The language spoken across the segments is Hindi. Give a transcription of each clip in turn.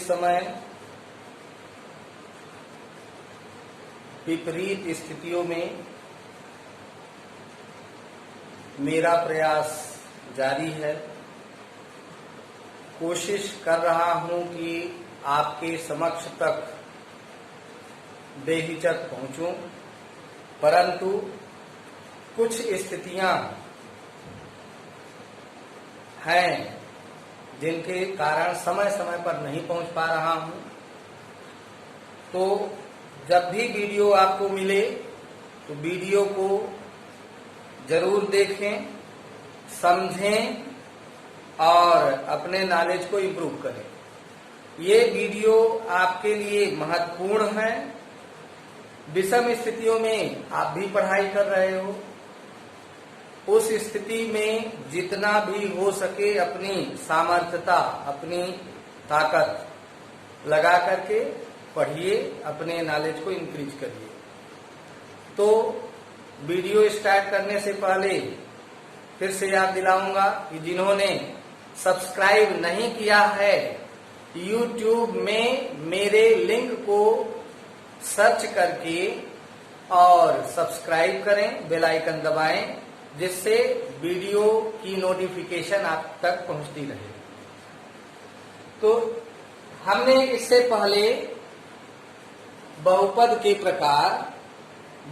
इस समय विपरीत स्थितियों में मेरा प्रयास जारी है। कोशिश कर रहा हूं कि आपके समक्ष तक बेहिचक पहुंचूं, परंतु कुछ स्थितियां हैं जिनके कारण समय समय पर नहीं पहुंच पा रहा हूं। तो जब भी वीडियो आपको मिले तो वीडियो को जरूर देखें, समझें और अपने नॉलेज को इम्प्रूव करें। ये वीडियो आपके लिए महत्वपूर्ण है। विषम स्थितियों में आप भी पढ़ाई कर रहे हो, उस स्थिति में जितना भी हो सके अपनी सामर्थ्यता, अपनी ताकत लगा करके पढ़िए, अपने नॉलेज को इंक्रीज करिए। तो वीडियो स्टार्ट करने से पहले फिर से याद दिलाऊंगा कि जिन्होंने सब्सक्राइब नहीं किया है, YouTube में मेरे लिंक को सर्च करके और सब्सक्राइब करें, बेल आइकन दबाएं, जिससे वीडियो की नोटिफिकेशन आप तक पहुंचती रहे। तो हमने इससे पहले बहुपद के प्रकार,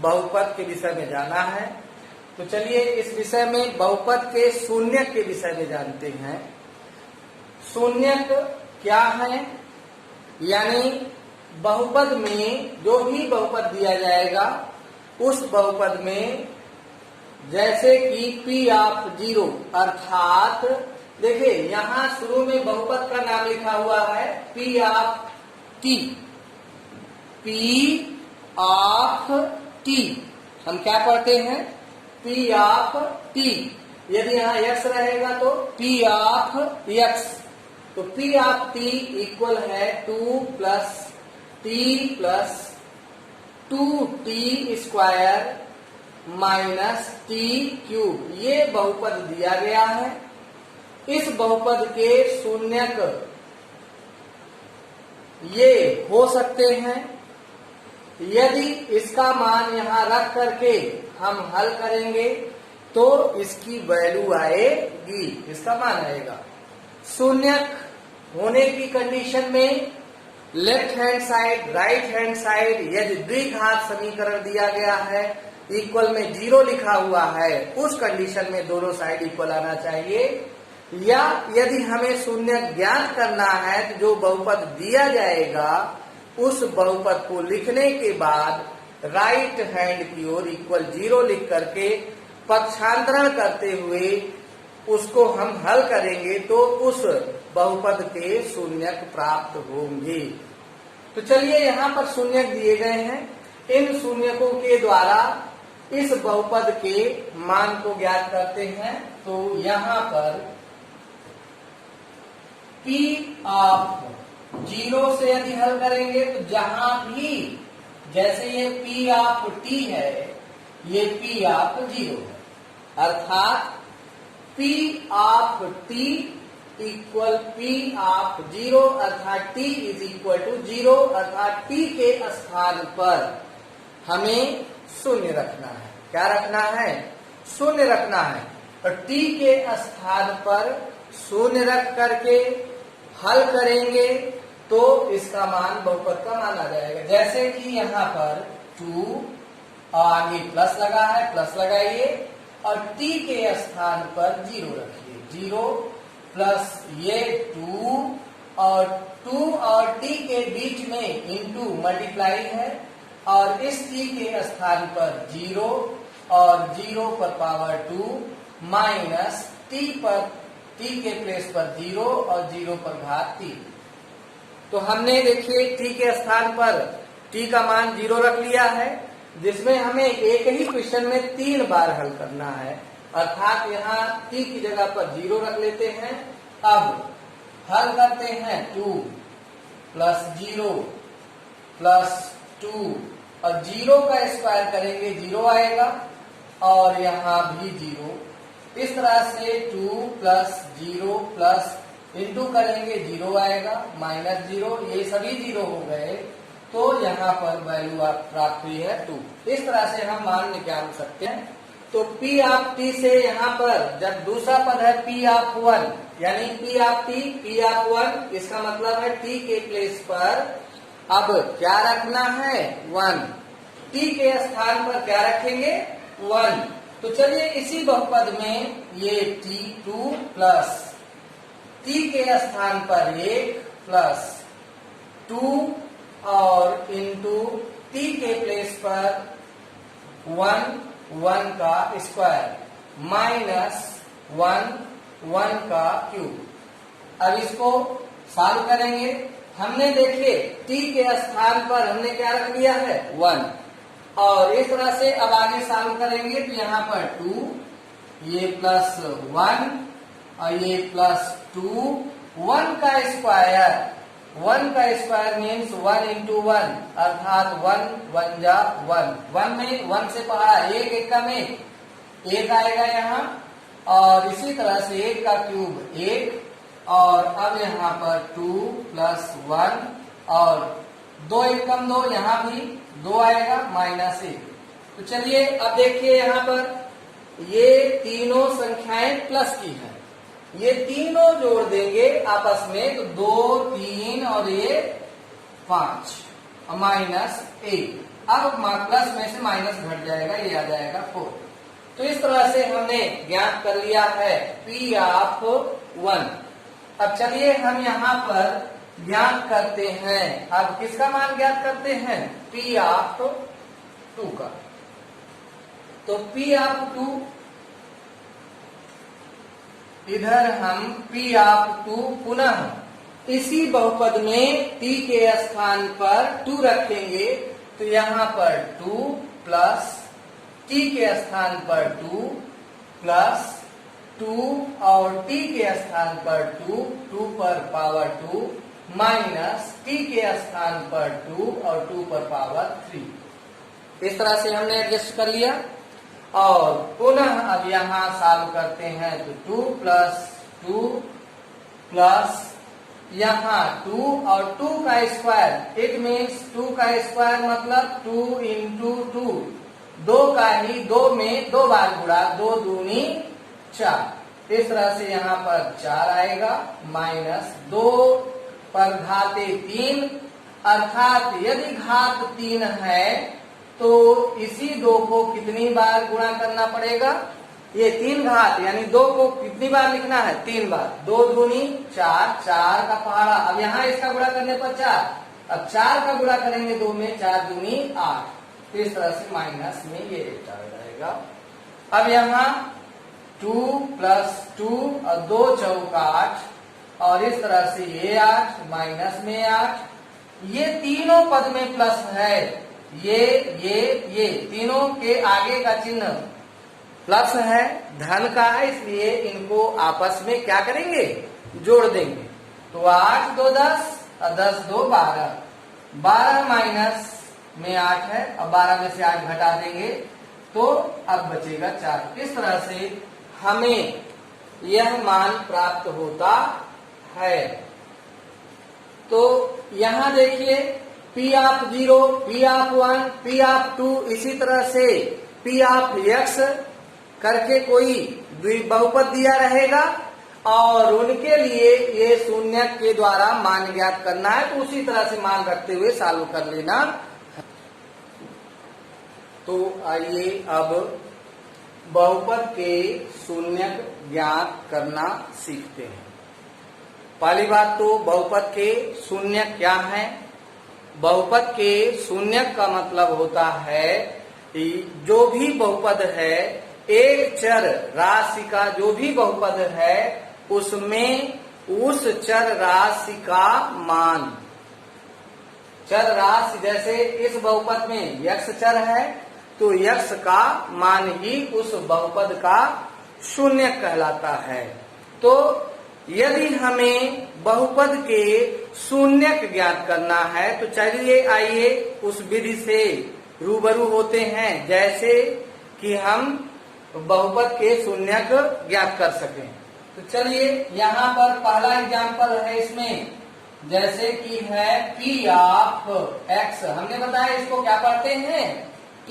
बहुपद के विषय में जाना है। तो चलिए इस विषय में बहुपद के शून्यक के विषय में जानते हैं। शून्यक क्या है? यानी बहुपद में जो भी बहुपद दिया जाएगा उस बहुपद में जैसे कि P ऑफ 0, अर्थात देखिए यहां शुरू में बहुपद का नाम लिखा हुआ है P of T। P of T हम क्या पढ़ते हैं? P of T। यदि यहाँ x रहेगा तो P ऑफ x। तो P ऑफ T इक्वल है 2 plus T plus 2T square minus T cube. ये बहुपद दिया गया है। इस बहुपद के शून्यक ये हो सकते हैं। यदि इसका मान यहाँ रख करके हम हल करेंगे तो इसकी वैल्यू आएगी, इसका मान आएगा। शून्यक होने की कंडीशन में left hand side, right hand side यदि द्विघात समीकरण दिया गया है, इक्वल में 0 लिखा हुआ है, उस कंडीशन में दोनों साइड इक्वल आना चाहिए। या यदि हमें शून्य ज्ञात करना है तो जो बहुपद दिया जाएगा उस बहुपद को लिखने के बाद राइट हैंड की ओर इक्वल 0 लिख करके पक्षांतरण करते हुए उसको हम हल करेंगे तो उस बहुपद के शून्यक प्राप्त होंगे। तो चलिए यहाँ पर शून्यक दिए गए हैं। इन शून्यकों के द्वारा इस बहुपद के मान को ज्ञात करते हैं। तो यहाँ पर P ऑफ 0 से यदि हल करेंगे तो जहां भी, जैसे ये P ऑफ T है, ये P ऑफ 0 है, अर्थात P of T equal P of 0, अर्थात T इज इक्वल टू 0, अर्थात T के स्थान पर हमें शून्य रखना है। क्या रखना है? शून्य रखना है। और T के स्थान पर शून्य रख करके हल करेंगे तो इसका मान, बहुपद का मान आ जाएगा। जैसे कि यहाँ पर 2 और आगे प्लस लगा है, प्लस लगाइए और T के स्थान पर 0 रखिए। 0 प्लस ये 2 और T के बीच में इंटू मल्टीप्लाई है, और इस T के स्थान पर 0 और 0 पर पावर 2 माइनस T के प्लेस पर 0 और 0 पर घात 3। तो हमने देखिए T के स्थान पर T का मान 0 रख लिया है, जिसमें हमें एक ही क्वेश्चन में 3 बार हल करना है, अर्थात यहाँ T की जगह पर 0 रख लेते हैं। अब हल करते हैं 2 प्लस 0 प्लस 2 और 0 का स्क्वायर करेंगे 0 आएगा, और यहाँ भी 0। इस तरह से 2 प्लस 0 प्लस इंटू करेंगे 0 आएगा, -0, ये सभी 0 हो गए, तो यहाँ पर वैल्यू प्राप्त हुई है 2। इस तरह से हम मान निकाल सकते हैं। तो P ऑफ t से यहाँ पर जब दूसरा पद है P ऑफ 1, यानी P of t, P of 1, इसका मतलब है t के प्लेस पर अब क्या रखना है 1, t के स्थान पर क्या रखेंगे 1। तो चलिए इसी बहुपद में ये t2 प्लस t के स्थान पर 1 प्लस 2 और इंटू t के प्लेस पर 1 का स्क्वायर माइनस 1 का क्यूब। अब इसको सॉल्व करेंगे। हमने देखिए t के स्थान पर हमने क्या रख लिया है 1, और इस तरह से अब आगे सॉल्व करेंगे तो यहाँ पर 2, ये प्लस 1 और ये प्लस 2, 1 का स्क्वायर मीन्स 1 इंटू 1, अर्थात 1 जा 1 में 1 से पहाड़ा 1 का में 1 आएगा यहाँ, और इसी तरह से 1 का क्यूब 1, और अब यहाँ पर 2 प्लस 1 और 2 1 कम 2, यहाँ भी 2 आएगा -1। तो चलिए अब देखिए यहाँ पर ये तीनों संख्याएं प्लस की हैं, ये तीनों जोड़ देंगे आपस में तो 2 3 और ये 5 -1। अब प्लस में से माइनस घट जाएगा, ये आ जाएगा 4। तो इस तरह से हमने ज्ञात कर लिया है P ऑफ 1। अब चलिए हम यहाँ पर ज्ञात करते हैं, अब किसका मान ज्ञात करते हैं P ऑफ 2 का। तो P ऑफ 2, इधर हम P ऑफ 2 पुनः इसी बहुपद में t के स्थान पर 2 रखेंगे, तो यहाँ पर 2 प्लस t के स्थान पर 2 प्लस 2 और t के स्थान पर 2 पर पावर 2 माइनस t के स्थान पर 2 और 2 पर पावर 3। इस तरह से हमने एडजस्ट कर लिया, और पुनः अब यहाँ सॉल्व करते हैं तो 2 प्लस यहाँ 2 और 2 का स्क्वायर, इट मीन्स 2 का स्क्वायर मतलब 2 इंटू 2, 2 का ही 2 में 2 बार गुणा, 2 दूनी 4। इस तरह से यहाँ पर 4 आएगा, माइनस 2 पर घाते 3, अर्थात यदि घात 3 है तो इसी 2 को कितनी बार गुणा करना पड़ेगा, ये 3 घात यानी 2 को कितनी बार लिखना है 3 बार, 2 दूनी 4, 4 का पहाड़ा, अब यहाँ इसका गुणा करने पर 4, अब 4 का गुणा करेंगे 2 में, 4 दूनी 8। तो इस तरह से माइनस में ये 8 आ जाएगा। अब यहाँ 2 प्लस 2 और 2 चौका 8, और इस तरह से ये 8 माइनस में 8, ये तीनों पद में प्लस है, ये तीनों के आगे का चिन्ह प्लस है, धन का है, इसलिए इनको आपस में क्या करेंगे जोड़ देंगे। तो 8 2 10 और 10 2 12, 12 माइनस में 8 है, अब 12 में से 8 घटा देंगे तो अब बचेगा 4। इस तरह से हमें यह मान प्राप्त होता है। तो यहाँ देखिए P of 0, P of 1, P of 2, इसी तरह से P ऑफ x करके कोई बहुपद दिया रहेगा, और उनके लिए ये शून्य के द्वारा मान ज्ञात करना है, तो उसी तरह से मान रखते हुए सॉल्व कर लेना। तो आइए अब बहुपद के शून्यक ज्ञात करना सीखते हैं। पहली बात तो बहुपद के शून्यक क्या है। बहुपद के शून्यक का मतलब होता है कि जो भी बहुपद है, एक चर राशि का जो भी बहुपद है, उसमें उस चर राशि का मान, चर राशि जैसे इस बहुपद में x चर है तो x का मान ही उस बहुपद का शून्य कहलाता है। तो यदि हमें बहुपद के शून्यक ज्ञात करना है तो चलिए आइए उस विधि से रूबरू होते हैं, जैसे कि हम बहुपद के शून्यक ज्ञात कर सकें। तो चलिए यहाँ पर पहला एग्जाम्पल है इसमें, जैसे कि है P ऑफ x। हमने बताया इसको क्या पढ़ते हैं, P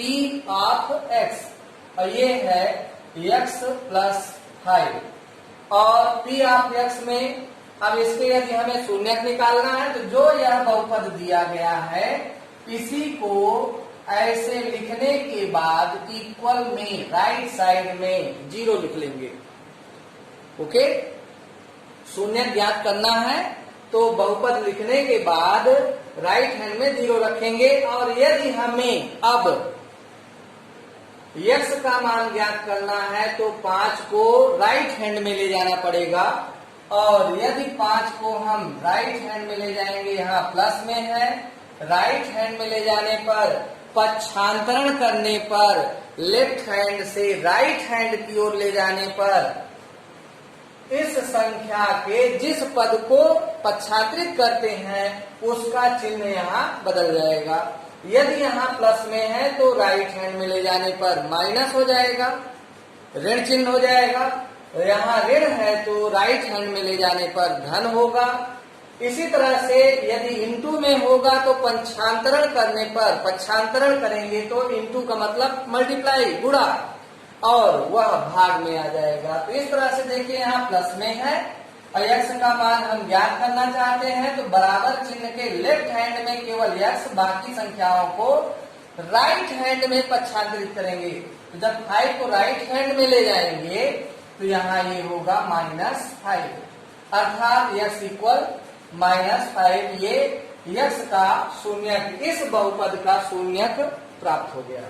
ऑफ x, और ये है x प्लस 5। और P ऑफ x में अब इसके यदि हमें शून्यक निकालना है तो जो यह बहुपद दिया गया है इसी को ऐसे लिखने के बाद इक्वल में राइट साइड में 0 लिख लेंगे। ओके, शून्य ज्ञात करना है तो बहुपद लिखने के बाद राइट हैंड में 0 रखेंगे। और यदि हमें अब x का मान ज्ञात करना है तो 5 को राइट हैंड में ले जाना पड़ेगा। और यदि 5 को हम राइट हैंड में ले जाएंगे, यहाँ प्लस में है, राइट हैंड में ले जाने पर पक्षांतरण करने पर लेफ्ट हैंड से राइट हैंड की ओर ले जाने पर इस संख्या के जिस पद को पक्षांतरित करते हैं उसका चिन्ह यहाँ बदल जाएगा। यदि यहाँ प्लस में है तो राइट हैंड में ले जाने पर माइनस हो जाएगा, ऋण चिन्ह हो जाएगा। यहाँ ऋण है तो राइट हैंड में ले जाने पर धन होगा। इसी तरह से यदि इंटू में होगा तो पंचांतरण करने पर, पक्षांतरण करेंगे तो इंटू का मतलब मल्टीप्लाई, गुणा, और वह भाग में आ जाएगा। तो इस तरह से देखिए यहाँ प्लस में है और x का मान हम ज्ञात करना चाहते हैं तो बराबर चिन्ह के लेफ्ट हैंड में केवल x, बाकी संख्याओं को राइट हैंड में पक्षांतरित करेंगे। तो जब 5 को राइट हैंड में ले जाएंगे तो यहाँ ये होगा -5, अर्थात x इक्वल -5। ये x का शून्यक, इस बहुपद का शून्यक प्राप्त हो गया।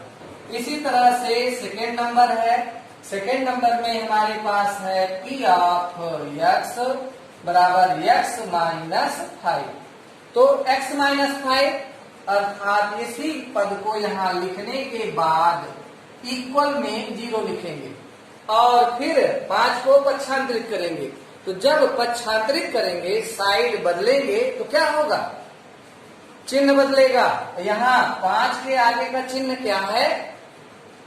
इसी तरह से सेकेंड नंबर है। सेकेंड नंबर में हमारे पास है P ऑफ x बराबर x -5। तो x -5 अर्थात इसी पद को यहाँ लिखने के बाद इक्वल में 0 लिखेंगे और फिर 5 को पक्षांतरित करेंगे। तो जब पक्षांतरित करेंगे, साइड बदलेंगे तो क्या होगा, चिन्ह बदलेगा। यहाँ 5 के आगे का चिन्ह क्या है,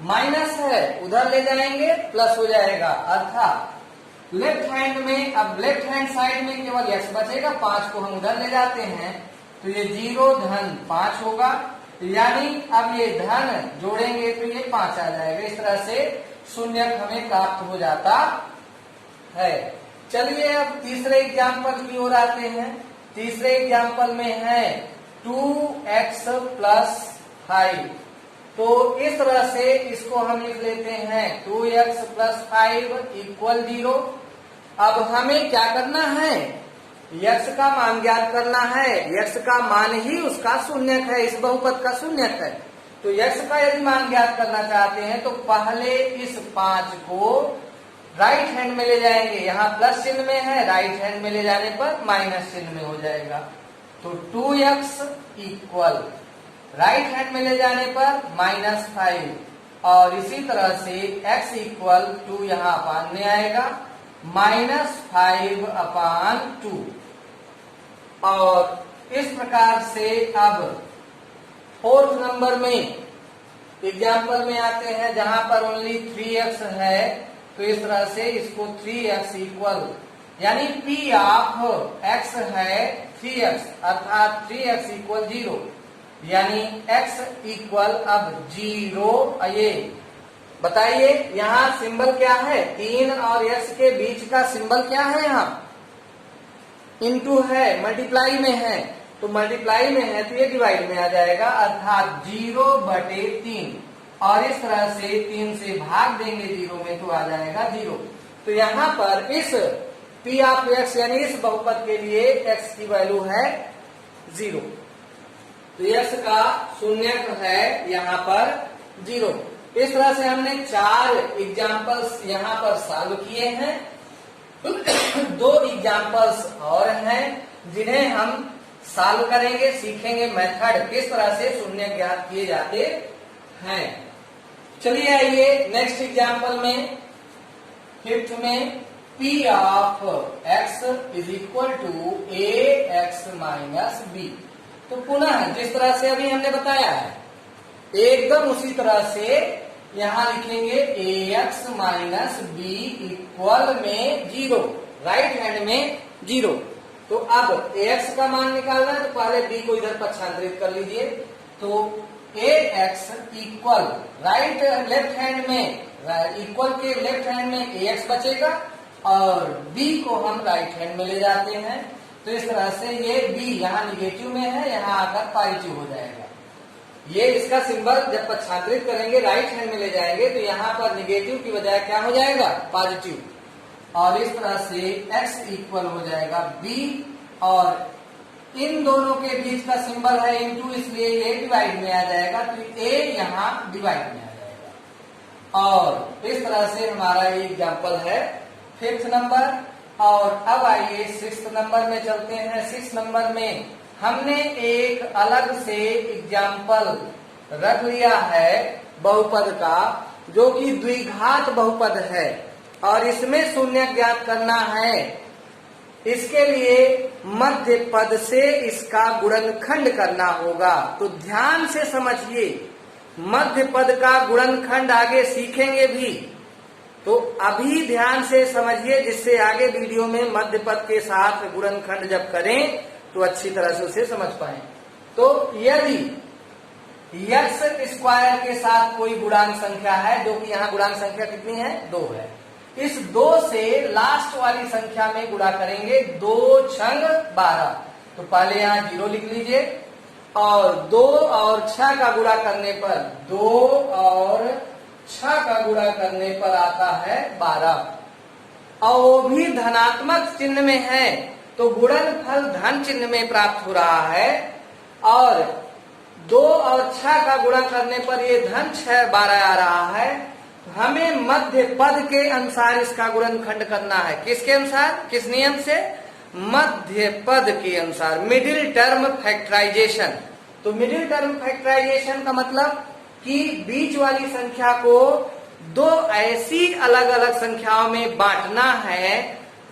माइनस है, उधर ले जाएंगे प्लस हो जाएगा। अर्थात लेफ्ट हैंड में, अब लेफ्ट हैंड साइड में केवल x बचेगा, 5 को हम उधर ले जाते हैं तो ये 0 धन 5 होगा, यानी अब ये धन जोड़ेंगे तो ये 5 आ जाएगा। इस तरह से शून्यक हमें प्राप्त हो जाता है। चलिए अब तीसरे एग्जाम्पल की ओर आते हैं। तीसरे एग्जाम्पल में है 2x प्लस 5। तो इस तरह से इसको हम लिख लेते हैं 2x प्लस 5 इक्वल 0। अब हमें क्या करना है, x का मान ज्ञात करना है। x का मान ही उसका शून्यक है, इस बहुपद का शून्यक है। तो x का यदि मान ज्ञात करना चाहते हैं तो पहले इस 5 को राइट हैंड में ले जाएंगे। यहाँ प्लस चिन्ह में है, राइट हैंड में ले जाने पर माइनस चिन्ह में हो जाएगा। तो 2x इक्वल राइट हैंड में ले जाने पर -5 और इसी तरह से x इक्वल 2 यहाँ अपान में आएगा -5/2। और इस प्रकार से अब फोर्थ नंबर में एग्जाम्पल में आते हैं जहां पर ओनली 3x है। तो इस तरह से इसको 3x इक्वल, यानी P ऑफ x है 3x, अर्थात 3x इक्वल 0, यानी x इक्वल अब 0। ये बताइए यहाँ सिंबल क्या है, 3 और x के बीच का सिंबल क्या है, यहाँ इनटू है, मल्टीप्लाई में है। तो मल्टीप्लाई में है तो ये डिवाइड में आ जाएगा, अर्थात 0/3। और इस तरह से 3 से भाग देंगे 0 में तो आ जाएगा 0। तो यहाँ पर इस P ऑफ x यानी इस बहुपद के लिए x की वैल्यू है 0। तो x का शून्यक है यहाँ पर 0। इस तरह से हमने 4 एग्जाम्पल्स यहाँ पर सॉल्व किए हैं। 2 एग्जाम्पल्स और हैं जिन्हें हम सॉल्व करेंगे, सीखेंगे मेथड किस तरह से शून्य ज्ञात किए जाते हैं। चलिए आइए नेक्स्ट एग्जाम्पल में, 5th में P of x is equal to ax minus b। तो पुनः जिस तरह से अभी हमने बताया है एकदम उसी तरह से यहाँ लिखेंगे ax माइनस b इक्वल में 0, राइट हैंड में 0। तो अब ax का मान निकालना है, तो पहले b को इधर पक्षांतरित कर लीजिए। तो ax equal right left hand में, इक्वल के लेफ्ट हैंड में ax बचेगा और b को हम राइट हैंड में ले जाते हैं। तो इस तरह से ये b यहाँ निगेटिव में है, यहाँ आकर पॉजिटिव हो जाएगा। ये इसका सिंबल जब पक्षांतरित करेंगे राइट हैंड में ले जाएंगे तो यहाँ पर निगेटिव की बजाय क्या हो जाएगा, पॉजिटिव। और इस तरह से x इक्वल हो जाएगा b, और इन दोनों के बीच का सिंबल है इनटू, इसलिए ये डिवाइड में आ जाएगा। तो a यहाँ डिवाइड में आ जाएगा। और इस तरह से हमारा ये एग्जाम्पल है 5th नंबर। और अब आइए 6th नंबर में चलते हैं। 6th नंबर में हमने एक अलग से एग्जाम्पल रख लिया है बहुपद का, जो कि द्विघात बहुपद है और इसमें शून्य ज्ञात करना है। इसके लिए मध्य पद से इसका गुणनखंड करना होगा। तो ध्यान से समझिए, मध्य पद का गुणनखंड आगे सीखेंगे भी, तो अभी ध्यान से समझिए, जिससे आगे वीडियो में मध्य पद के साथ गुणनखंड जब करें तो अच्छी तरह से उसे समझ पाए। तो यदि x स्क्वायर के साथ कोई गुणांक संख्या है, जो कि यहाँ गुणांक संख्या कितनी है, 2 है, इस 2 से लास्ट वाली संख्या में गुणा करेंगे, 2 छंग 12। तो पहले यहाँ 0 लिख लीजिए, और 2 और 6 का गुणा करने पर, 2 और 6 का गुणा करने पर आता है 12, और वो भी धनात्मक चिन्ह में है। तो गुणनफल धन चिन्ह में प्राप्त हो रहा है, और 2 और 6 का गुणा करने पर ये धन 6 12 आ रहा है। हमें मध्य पद के अनुसार इसका गुणनखंड करना है। किसके अनुसार, किस नियम से, मध्य पद के अनुसार, मिडिल टर्म फैक्टराइजेशन। तो मिडिल टर्म फैक्टराइजेशन का मतलब कि बीच वाली संख्या को 2 ऐसी अलग अलग संख्याओं में बांटना है,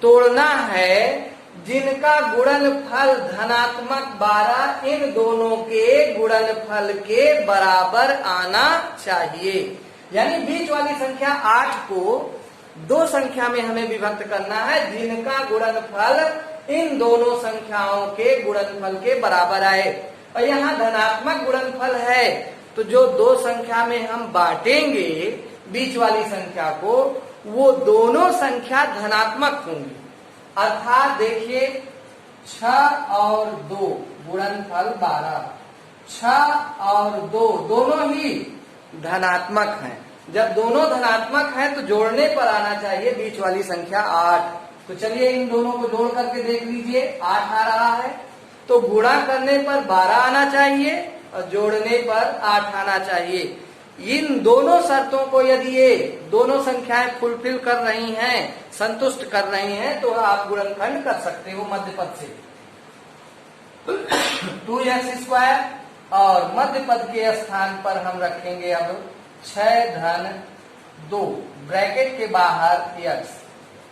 तोड़ना है, जिनका गुणनफल धनात्मक 12 इन दोनों के गुणनफल के बराबर आना चाहिए। यानी बीच वाली संख्या 8 को 2 संख्या में हमें विभक्त करना है, जिनका गुणनफल इन दोनों संख्याओं के गुणनफल के बराबर आए। और यहाँ धनात्मक गुणनफल है, तो जो 2 संख्या में हम बांटेंगे बीच वाली संख्या को, वो दोनों संख्या धनात्मक होंगी। अर्थात देखिए 6 और 2 गुणनफल 12, 6 और 2 दोनों ही धनात्मक हैं। जब दोनों धनात्मक हैं तो जोड़ने पर आना चाहिए बीच वाली संख्या 8। तो चलिए इन दोनों को जोड़ करके देख लीजिए, 8 आ रहा है, तो गुणा करने पर 12 आना चाहिए और जोड़ने पर 8 आना चाहिए। इन दोनों शर्तों को यदि ये दोनों संख्याएं फुलफिल कर रही हैं, संतुष्ट कर रही हैं, तो आप गुणनखंड कर सकते हो मध्य पद से। 2x स्क्वायर, और मध्य पद के स्थान पर हम रखेंगे अब 6 धन 2 ब्रैकेट के बाहर x,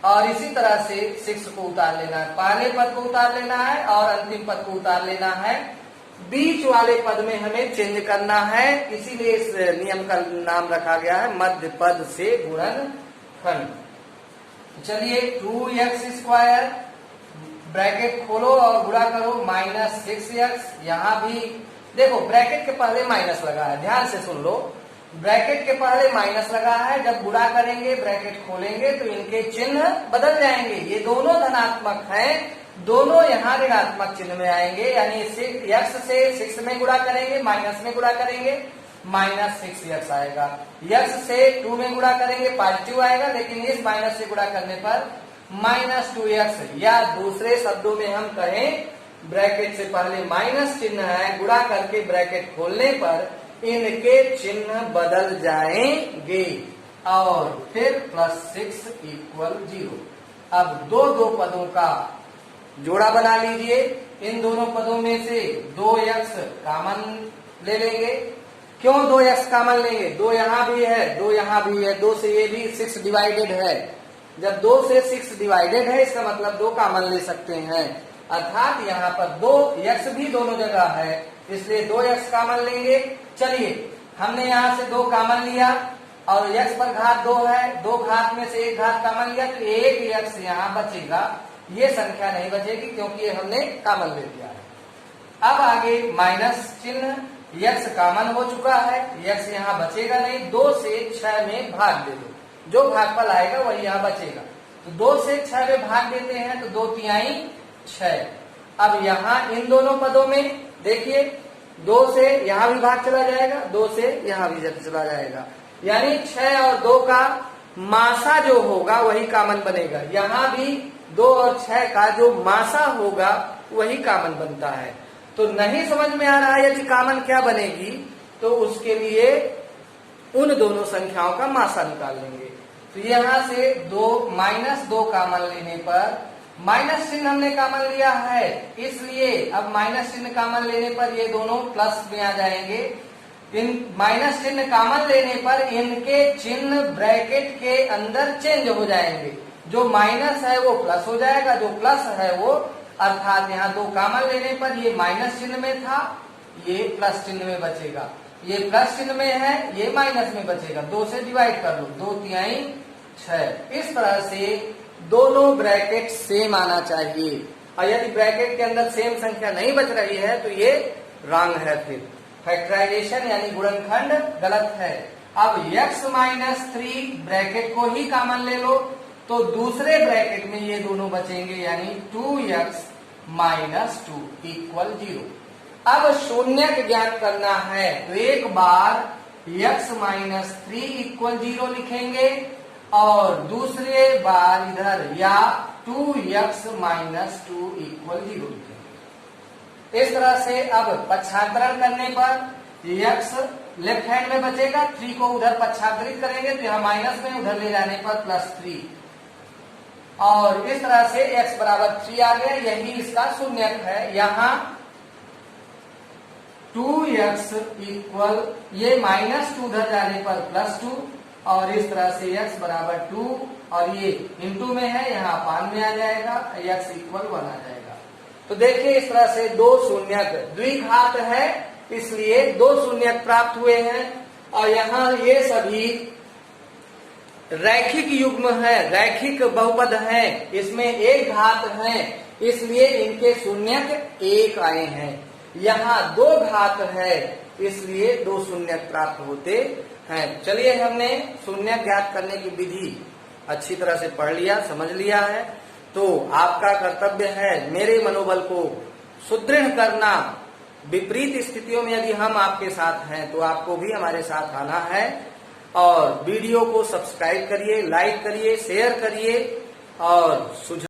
और इसी तरह से 6 को उतार लेना है, पहले पद को उतार लेना है और अंतिम पद को उतार लेना है। बीच वाले पद में हमें चेंज करना है, इसीलिए इस नियम का नाम रखा गया है मध्य पद से गुणनखंड। चलिए 2x स्क्वायर ब्रैकेट खोलो और गुणा करो -6x। यहाँ भी देखो ब्रैकेट के पहले माइनस लगा है, ध्यान से सुन लो, ब्रैकेट के पहले माइनस लगा है। जब गुणा करेंगे ब्रैकेट खोलेंगे तो इनके चिन्ह बदल जाएंगे। ये दोनों धनात्मक हैं, दोनों यहाँ ऋणात्मक चिन्ह में आएंगे। यानी x से 6 में गुणा करेंगे, माइनस में गुणा करेंगे, -6x आएगा। x से 2 में गुणा करेंगे, पॉजिटिव आएगा, लेकिन इस माइनस से गुणा करने पर -2x, या दूसरे शब्दों में हम कहें ब्रैकेट से पहले माइनस चिन्ह है, गुणा करके ब्रैकेट खोलने पर इनके चिन्ह बदल जाएंगे, और फिर +6 = 0। अब दो पदों का जोड़ा बना लीजिए। इन दोनों पदों में से 2x कॉमन ले लेंगे। क्यों 2x कॉमन लेंगे, 2 यहाँ भी है, 2 यहाँ भी है, 2 से ये भी 6 डिवाइडेड है। जब 2 से 6 डिवाइडेड है, इसका मतलब 2 कॉमन ले सकते हैं। अर्थात यहाँ पर 2x भी दोनों जगह है, इसलिए 2x कॉमन लेंगे। चलिए हमने यहाँ से 2 कॉमन लिया और x पर घात 2 है, 2 घात में से एक घात कॉमन लिया तो एक x यहाँ बचेगा, ये संख्या नहीं बचेगी क्योंकि ये हमने कॉमन ले लिया है। अब आगे माइनस चिन्ह, x कॉमन हो चुका है, x यहाँ बचेगा नहीं, 2 से 6 में भाग दे दो, जो भागफल आएगा वही यहाँ बचेगा। तो 2 से 6 में भाग देते हैं तो 2 तिहाई 6। अब यहाँ इन दोनों पदों में देखिए 2 से यहाँ भी भाग चला जाएगा, 2 से यहाँ भी चला जाएगा, यानी 6 और 2 का मासा जो होगा वही कॉमन बनेगा। यहाँ भी 2 और 6 का जो मासा होगा वही कॉमन बनता है। तो नहीं समझ में आ रहा है यदि कॉमन क्या बनेगी, तो उसके लिए उन दोनों संख्याओं का मासा निकाल लेंगे। तो यहाँ से माइनस 2 कॉमन लेने पर, माइनस चिन्ह हमने कॉमन लिया है, इसलिए अब माइनस चिन्ह कॉमन लेने पर ये दोनों प्लस में आ जाएंगे। इन माइनस चिन्ह कॉमन लेने पर इनके चिन्ह ब्रैकेट के अंदर चेंज हो जाएंगे, जो माइनस है वो प्लस हो जाएगा, जो प्लस है वो, अर्थात यहाँ 2 कॉमन लेने पर ये माइनस चिन्ह में था, ये प्लस चिन्ह में बचेगा, ये प्लस चिन्ह में है, ये माइनस में बचेगा। 2 से डिवाइड कर लो, 2 तिहाई 6। इस तरह से दोनों ब्रैकेट सेम आना चाहिए, और यदि ब्रैकेट के अंदर सेम संख्या नहीं बच रही है तो ये रॉन्ग है। फिर फैक्टराइजेशन यानी गुणनखंड गलत है। अब x माइनस 3 ब्रैकेट को ही कॉमन ले लो तो दूसरे ब्रैकेट में ये दोनों बचेंगे, यानी 2x माइनस 2 इक्वल 0। अब शून्यक ज्ञात करना है तो एक बार x माइनस 3 इक्वल 0 लिखेंगे और दूसरे बार इधर या 2x माइनस 2 इक्वल 0 लिखेंगे। इस तरह से अब पक्षांतरण करने पर x लेफ्ट हैंड में बचेगा, 3 को उधर पक्षांतरित करेंगे तो यहाँ माइनस में, उधर ले जाने पर प्लस 3, और इस तरह से x बराबर 3 आ गया, यही इसका शून्यक है। यहाँ 2x इक्वल, ये माइनस 2 उधर जाने पर प्लस 2, और इस तरह से x बराबर 2 और ये इनटू में है, यहाँ अपान में आ जाएगा, x इक्वल 1 आ जाएगा। तो देखिए इस तरह से 2 शून्यक द्विघात है, इसलिए 2 शून्यक प्राप्त हुए हैं। और यहाँ ये सभी रैखिक युग्म है, रैखिक बहुपद है, इसमें एक घात है, इसलिए इनके शून्यक 1 आए हैं। यहाँ 2 घात है, इसलिए 2 शून्यक प्राप्त होते हैं। चलिए हमने शून्यक ज्ञात करने की विधि अच्छी तरह से पढ़ लिया, समझ लिया है। तो आपका कर्तव्य है मेरे मनोबल को सुदृढ़ करना। विपरीत स्थितियों में यदि हम आपके साथ हैं तो आपको भी हमारे साथ आना है। और वीडियो को सब्सक्राइब करिए, लाइक करिए, शेयर करिए और सुझाव